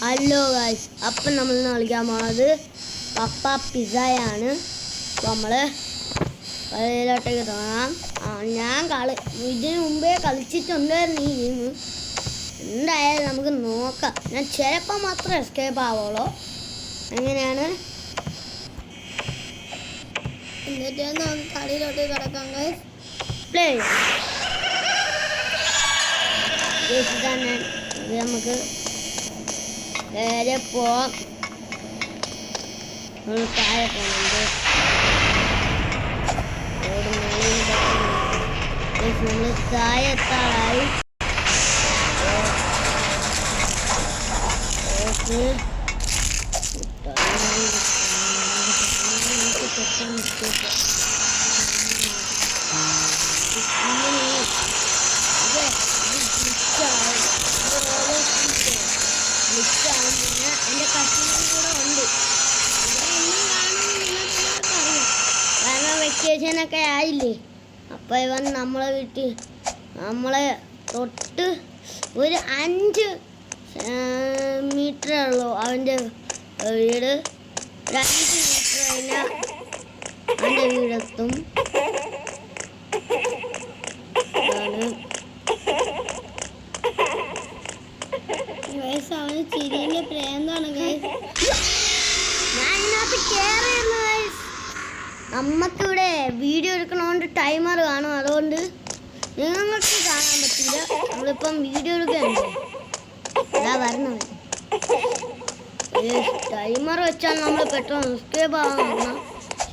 Hello guys, അപ്പം നമ്മൾ കളിക്കാൻ പോണത് പപ്പ പിസ്സയാണ്. അപ്പോൾ നമ്മൾ കളിയിലോട്ടേക്ക് തുടങ്ങാം. ഞാൻ ഇതിന് മുമ്പേ കളിച്ചിട്ടുണ്ടായിരുന്നു ഈ ഗെയിം. എന്തായാലും നമുക്ക് നോക്കാം. ഞാൻ ചിലപ്പോൾ മാത്രം എസ്കേപ്പ് ആവുള്ളൂ. എങ്ങനെയാണ് എന്നിട്ട് നമുക്ക് കളിയിലോട്ട് കിടക്കാം ഗൈസ്. പ്ലേ തന്നെ ഇത് നമുക്ക് നേരെ പോവാം. താഴെ പോകുന്നുണ്ട്. നമ്മൾ താഴെ എത്താറായി. എൻ്റെ കസിനും കൂടെ ഉണ്ട്. കാരണം വെക്കേഷനൊക്കെ ആയില്ലേ. അപ്പോൾ ഇവൻ നമ്മളെ വീട്ടിൽ നമ്മളെ തൊട്ട് ഒരു 5 മീറ്ററേ ഉള്ളൂ അവൻ്റെ വീട്. 5 മീറ്റർ കഴിഞ്ഞാൽ അവൻ്റെ വീടെത്തും. അവന് ചിരിന്റെ പ്രേന്താണ് ഗൈസ്. ഞാൻ ഇതിനകത്ത് കയറിയിരുന്നു ഗൈസ്. നമുക്കിവിടെ വീഡിയോ എടുക്കണോണ്ട് ടൈമർ കാണും. അതുകൊണ്ട് നിങ്ങൾക്ക് കാണാൻ പറ്റില്ല. നമ്മളിപ്പം വീഡിയോ എടുക്കുകയാണ്. അതാ വരുന്നത്. ടൈമർ വെച്ചാൽ നമ്മൾ പെട്ടെന്ന് എസ്കേപ്പ് ആവാൻ നോക്കണം.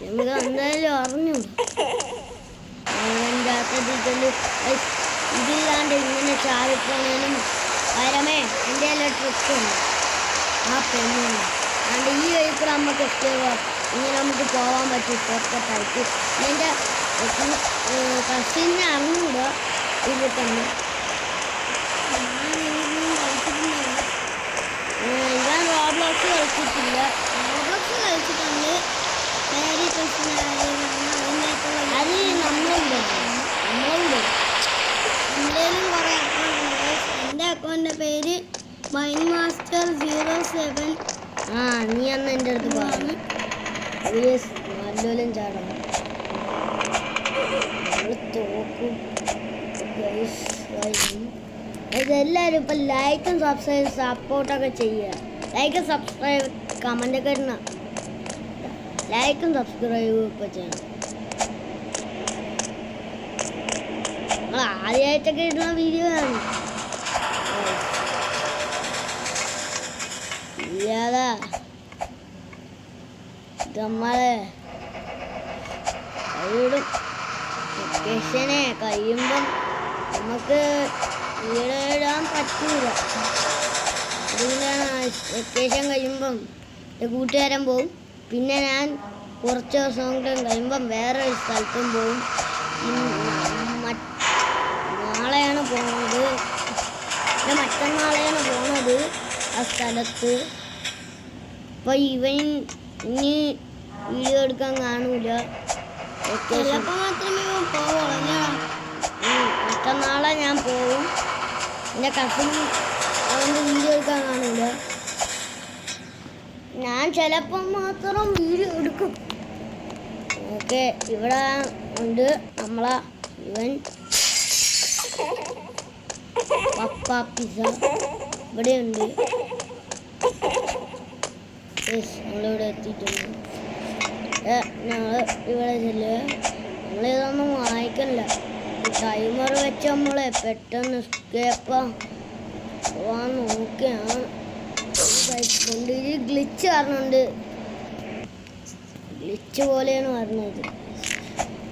നമുക്ക് എന്തായാലും അറിഞ്ഞൂടാ. ഇതില്ലാണ്ട് ഇങ്ങനെ ചാടിപ്പോണേനും പരമേ എൻ്റെ എല്ലാം ട്രിക്കുണ്ട്. ആ പെണ്ണുണ്ട് അതുകൊണ്ട് ഈ വഴിക്ക് നമുക്ക് എസ്കേപ്പ് ഇങ്ങനെ നമുക്ക് പോകാൻ പറ്റും ഷോർട്ട്കട്ടായിട്ട്. എൻ്റെ കസിനെ അറിഞ്ഞൂടാ ഇതിൽ തന്നെ. ഞാൻ റോബ്ലോക്സ് കളിച്ചിട്ടില്ല. റോബ്ലോക്സ് കളിച്ചിട്ടുണ്ട്. അത് നമ്മളുണ്ട് എന്തേലും കുറേ അക്കൗണ്ട്. എൻ്റെ അക്കൗണ്ടിൻ്റെ പേര് MindMaster07. നീ അന്ന് എൻ്റെ അടുത്ത് പറഞ്ഞു നല്ലോലും ചാടണം. നമ്മൾ തോക്കും. ഇതെല്ലാവരും ഇപ്പം ലൈക്കും സബ്സ്ക്രൈബ് സപ്പോർട്ടൊക്കെ ചെയ്യുക. ലൈക്കും സബ്സ്ക്രൈബ് കമൻ്റൊക്കെ ഇടണം. ലൈക്കും സബ്സ്ക്രൈബും ഇപ്പോൾ ചെയ്യണം. നമ്മൾ ആദ്യമായിട്ടൊക്കെ ഇടുന്ന വീഡിയോ ആണ്. ഇല്ലാതാ നമ്മളെ കഴിയും. വെക്കേഷനെ കഴിയുമ്പം നമുക്ക് വീഡിയോ ഇടാൻ പറ്റൂല. അതുകൊണ്ടാണ് വെക്കേഷൻ കഴിയുമ്പം എൻ്റെ കൂട്ടുകാരൻ പോവും. പിന്നെ ഞാൻ കുറച്ച് ദിവസം കൂടെ കഴിയുമ്പം വേറെ ഒരു സ്ഥലത്തും പോവും. നാളെയാണ് പോകുന്നത്. മറ്റന്നാളെയാണ് പോകുന്നത് ആ സ്ഥലത്ത്. അപ്പോൾ ഇവൻ ഇനി വീഡിയോ എടുക്കാൻ കാണൂല. ചിലപ്പോൾ മാത്രമേ പോവുള്ളൂ. മറ്റന്നാളെ ഞാൻ പോവും. എൻ്റെ കസിൻ അവൻ്റെ വീഡിയോ എടുക്കാൻ കാണൂല. ഞാൻ ചിലപ്പം മാത്രം വീഡിയോ എടുക്കും. ഓക്കെ, ഇവിടെ ഉണ്ട് നമ്മളെ ഇവൻ പപ്പ പിസ്സ ഇവിടെയുണ്ട്. നമ്മളിവിടെ എത്തിയിട്ടുണ്ട്. ഞങ്ങൾ ഇവിടെ ചെല്ലുക. നമ്മളിതൊന്നും വായിക്കണില്ല. ടൈമർ വെച്ച് നമ്മളെ പെട്ടെന്ന് എസ്കേപ്പ് പോവാൻ നോക്കുകയാണ്. കൊണ്ട് ഇത് ഗ്ലിച്ച് പറഞ്ഞുണ്ട്. ഗ്ലിച്ച് പോലെയാണ് പറഞ്ഞത്.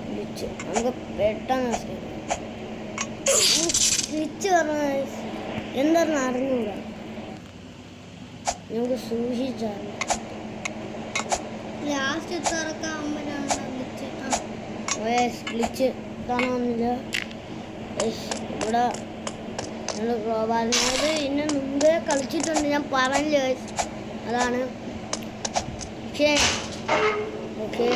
ഗ്ലിച്ച് നമുക്ക് പെട്ടെന്ന് ഗ്ലിച്ച് പറഞ്ഞ എന്താണെന്ന് അറിഞ്ഞൂടാ. നമുക്ക് സൂക്ഷിച്ചാണ്. Last തുറക്കാകുമ്പോഴാണ് glitch കാണാമെന്നില്ല. ഇവിടെ പറഞ്ഞത് ഇതിന് മുമ്പേ കളിച്ചിട്ടുണ്ട്. ഞാൻ പറഞ്ഞില്ല. അതാണ്. പക്ഷേ ഓക്കെ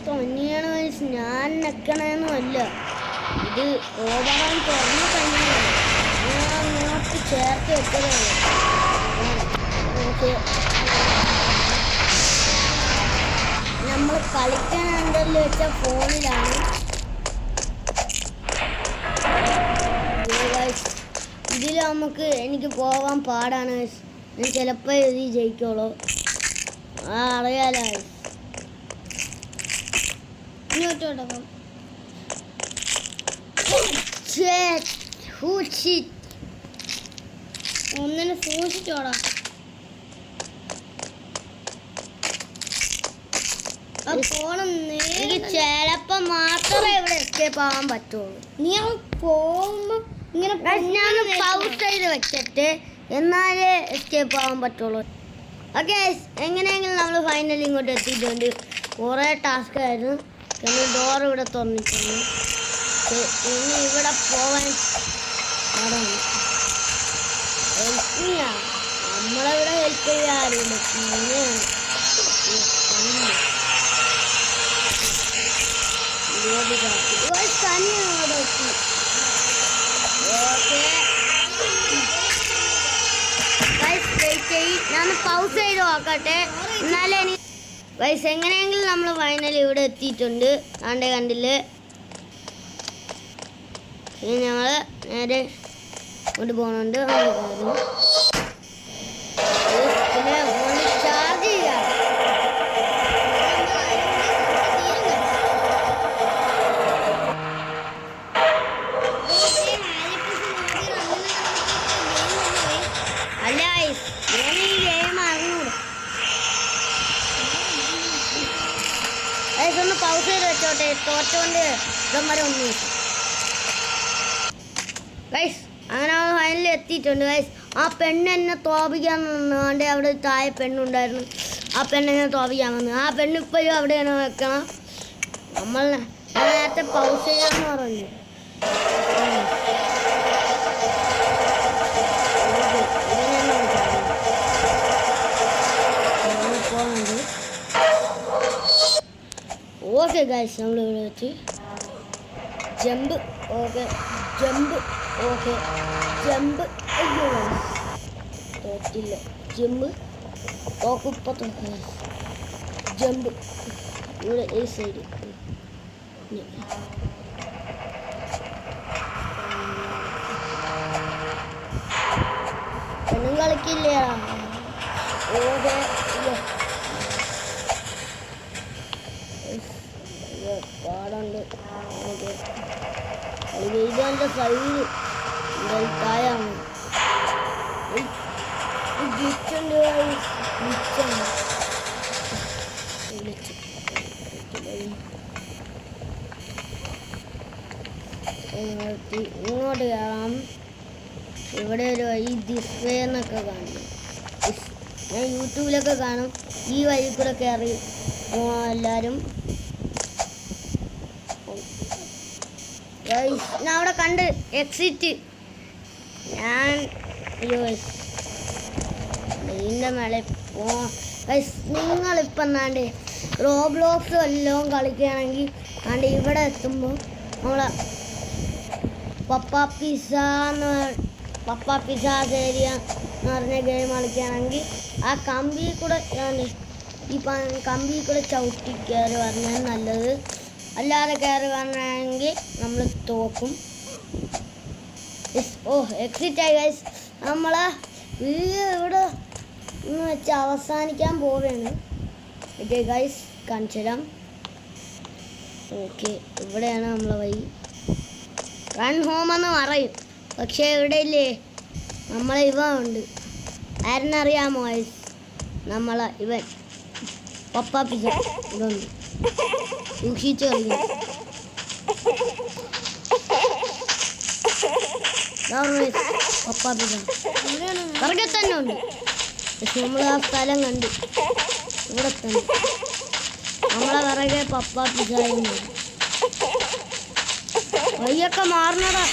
തന്നെയാണ് ഞാൻ നിൽക്കണമെന്നുമല്ല. ഇത് ഓവറാൻ തുറന്നു കഴിഞ്ഞാൽ എടുത്ത് വെച്ചതേ നമ്മൾ കളിക്കാൻ ഉണ്ടല്ലോ വെച്ച ഫോണിലാണ്. ഇതിൽ നമുക്ക് എനിക്ക് പോകാൻ പാടാണ്. ഞാൻ ചിലപ്പോൾ എഴുതി ജയിക്കുള്ളൂ. അറിയാലോ. ഇങ്ങോട്ട് കൊടുക്കാം. ഒന്നിനെ സൂക്ഷിച്ചോടാ. എനിക്ക് ചിലപ്പോ മാത്രമേ ഇവിടെ എസ്കേപ്പ് ആവാൻ പറ്റുള്ളൂ. നീ പോകുമ്പോ ഇങ്ങനെ ഞാൻ പൗസ് ചെയ്ത് വെച്ചിട്ട് എന്നാലേ എസ്കേപ്പ് ആവാൻ പറ്റുള്ളൂ. ഓക്കെ, എങ്ങനെയെങ്കിലും നമ്മൾ ഫൈനലി ഇങ്ങോട്ട് എത്തിയിട്ടുണ്ട്. കുറേ ടാസ്ക് ആയിരുന്നു. പിന്നെ ഡോർ ഇവിടെ തുറന്നിട്ടുണ്ട്. ഇനി ഇവിടെ പോവാൻ പാടാണ്. നമ്മളിവിടെ ഹെൽപ്പ് ചെയ്യാറില്ല. ഞാൻ പൗസ് ചെയ്ത് നോക്കട്ടെ. എന്നാലേ വയസ്സ് എങ്ങനെയെങ്കിലും നമ്മൾ ഫൈനലി ഇവിടെ എത്തിയിട്ടുണ്ട്. കണ്ടില്ലേ. ഇനി ഞങ്ങൾ നേരെ ഇങ്ങോട്ട് പോകുന്നുണ്ട്. പിന്നെ ഫോണിൽ ചാർജ് ചെയ്യാം. അല്ല, ഞാൻ ഈ ഗെയിം അറിഞ്ഞൂടെ. ഒന്ന് പൗസ് ചെയ്ത് വെച്ചോട്ടെ. തോറ്റോണ്ട് ഇതന്മാരെ ഒന്നും ഗൈസ്. അങ്ങനെ ഫൈനലിൽ എത്തിയിട്ടുണ്ട് ഗൈസ്. ആ പെണ്ണ് എന്നെ തോപ്പിക്കാൻ വന്നുകൊണ്ട് അവിടെ താഴെ പെണ്ണുണ്ടായിരുന്നു. ആ പെണ്ണെന്നെ തോപ്പിക്കാൻ വന്നു. ആ പെണ്ണ് ഇപ്പോഴും അവിടെയാണ് വെക്കണം. നമ്മൾ നേരത്തെ പൗസ് ചെയ്യാന്ന് പറഞ്ഞു. ഓക്കെ ഗൈസ്, നമ്മളിവിടെ വെച്ച് jump. Okay, jump. Okay, jump. അയ്യോ തോറ്റില്ല. ജമ്പ് തോക്കിപ്പോൾ തോക്കുക. ജമ്പ് ഇവിടെ ഈ സൈഡ്. പെണ്ണും കളിക്കില്ല. ഓക്കെ, പാടുണ്ട്. ഇതിൻ്റെ സൈഡ് തായാണ്. ഗ്ലിച്ചുണ്ട്. ഗ്ലിച്ചാണ്. ഇങ്ങോട്ട് കയറാം. ഇവിടെ ഒരു വഴി ഡിസ്പ്ലേ എന്നൊക്കെ കാണും. ഞാൻ യൂട്യൂബിലൊക്കെ കാണും. ഈ വഴി കൂടെ കയറി എല്ലാവരും. ഞാൻ അവിടെ കണ്ട് എക്സിറ്റ്. ഞാൻ ഇതിൻ്റെ മേലെ നിങ്ങളിപ്പം എന്നാണ്ട് റോബ്ലോക്സ് എല്ലാം കളിക്കുകയാണെങ്കിൽ ആണ്ട് ഇവിടെ എത്തുമ്പോൾ നമ്മളെ പപ്പ പിസ്സ ഏരിയ എന്ന് പറഞ്ഞ ഗെയിം കളിക്കുകയാണെങ്കിൽ ആ കമ്പി കൂടെ ഈ കമ്പി കൂടെ ചവിട്ടി കയറി പറഞ്ഞാൽ നല്ലത്. അല്ലാതെ കയറി വരണമെങ്കിൽ നമ്മൾ തോക്കും. എക്സിറ്റ് ആയി ഗൈസ്. നമ്മൾ വീഡിയോ ഇവിടെ എന്ന് വെച്ച് അവസാനിക്കാൻ പോവുകയാണ്. ഓക്കെ ഗൈസ്, കാണിച്ചു തരാം. ഓക്കെ, ഇവിടെയാണ് നമ്മളെ വഴി. റൺ ഹോം എന്ന് പറയും. പക്ഷേ ഇവിടെ ഇല്ലേ നമ്മളെ ഇവ ഉണ്ട്. ആരെന്നറിയാമോ ഗൈസ്? നമ്മളെ ഇവൻ പപ്പ പിസ്സ ഇതുണ്ട്. സൂക്ഷിച്ച് കളിക്കും. പപ്പ പിസ്സ പുറകെ തന്നെ ഉണ്ട്. പക്ഷെ നമ്മൾ ആ സ്ഥലം കണ്ട് ഇവിടെ തന്നെ നമ്മളെ പിറകെ പപ്പ പിസ്സയുണ്ട്. വയ്യൊക്കെ മാറണടാ.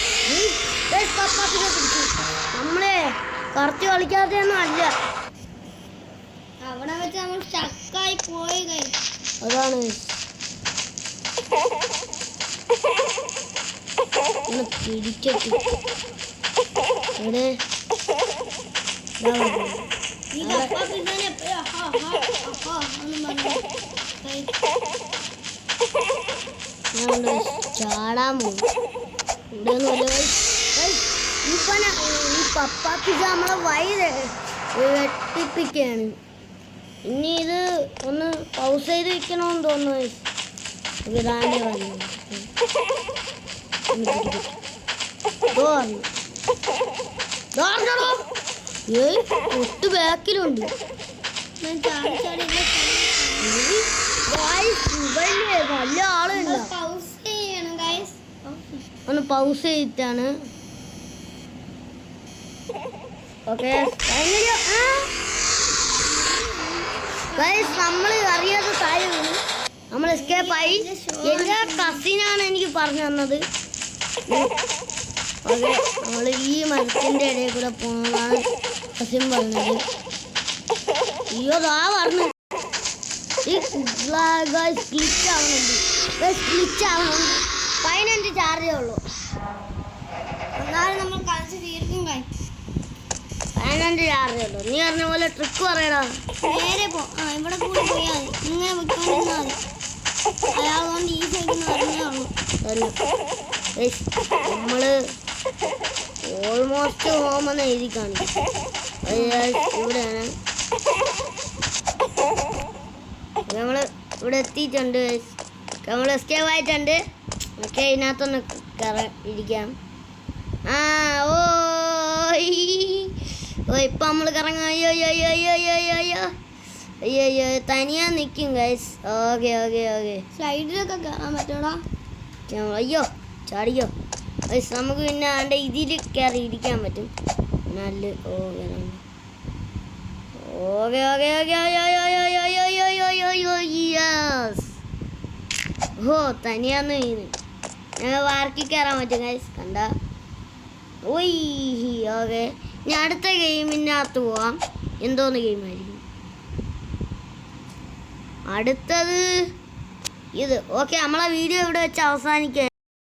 പപ്പ പിസ്സ പിടിച്ചു. നമ്മളെ കറച്ച് കളിക്കാതെയൊന്നും അല്ല. അവിടെ വെച്ച് നമ്മൾ സ്റ്റക്കായി പോയി. അതാണ് പിടിച്ചിട്ട് ഇവിടെ ഈ കപ്പ പിസ്സനെ എപ്പോഴും ഒന്നും പറഞ്ഞു ഞാൻ ചാടാൻ പോകും ഈ പപ്പ പിസ്സ നമ്മളെ വയറ് വെട്ടിപ്പിക്കുകയാണ്. ഇനി ഇത് ഒന്ന് പൗസ് ചെയ്ത് വെക്കണമെന്ന് തോന്നുന്നു. ഇതാണ്ടി വന്നു ഒട്ട് ബാക്കിലുണ്ട്. ഞാൻ ചാടി ചാടി നല്ല ആളുണ്ട്. പൗസ് ചെയ്യണം ഗൈസ്. ഒന്ന് പൗസ് ചെയ്തിട്ടാണ്. ഓക്കെ നമ്മൾ അറിയാത്ത കാര്യം നമ്മൾ എസ്കേപ്പ് ആയി. എൻ്റെ കസിനാണ് എനിക്ക് പറഞ്ഞു തന്നത്. ഓക്കെ നമ്മൾ ഈ മരത്തിൻ്റെ ഇടയിൽ കൂടെ പോകുന്നതാണ് കസിൻ പറഞ്ഞത്. അയ്യോ ദാ പറഞ്ഞു സ്പ്ലിറ്റ് ആവുന്നുണ്ട്. 15 ചാർജേ ഉള്ളൂ. എന്നാലും നമ്മൾ കളിച്ച് തീർക്കും ഗൈസ്. 15 ചാർജേ ഉള്ളൂ. നീ പറഞ്ഞ പോലെ ട്രിക്ക് പറയടാ. നേരെ ഇവിടെ കൂടി പോയാൽ മതി. ഇങ്ങനെ വെക്കാണ്ടിരുന്നാൽ മതി. അയാളുകൊണ്ട് ഈ സൈഡിൽ നിന്ന് അറിഞ്ഞേ ഉള്ളൂ. നമ്മള് ഓൾമോസ്റ്റ് ഹോമെന്ന് എഴുതി കാണിക്കും. ഇവിടെയാണ് നമ്മള് ഇവിടെ എത്തിയിട്ടുണ്ട്. നമ്മൾ എസ്കേപ്പ് ആയിട്ടുണ്ട്. ഓക്കെ ഇതിനകത്തൊന്ന് ഇരിക്കാം. ഓ ഇപ്പം നമ്മൾ കറങ്ങാം. അയ്യോ തനിയാ നിൽക്കും ഗൈസ്. ഓക്കെ സൈഡിലൊക്കെ കയറാൻ പറ്റൂടാ. അയ്യോ ചാടിയോ ഗൈസ്. നമുക്ക് പിന്നെ അതിൻ്റെ ഇതിൽ കയറി ഇരിക്കാൻ പറ്റും. നല്ല ഓ തനിയാന്ന് വീണ് ഞങ്ങൾ വാർക്കി കയറാൻ പറ്റും ഗൈസ്. കണ്ട ഓയ് ഓക്കെ. ഇനി അടുത്ത ഗെയിമിനകത്ത് പോവാം. എന്തോന്ന് ഗെയിമായിരിക്കും അടുത്തത്? ഇത് ഓക്കെ. നമ്മളെ വീഡിയോ ഇവിടെ വെച്ച് അവസാനിക്കുക.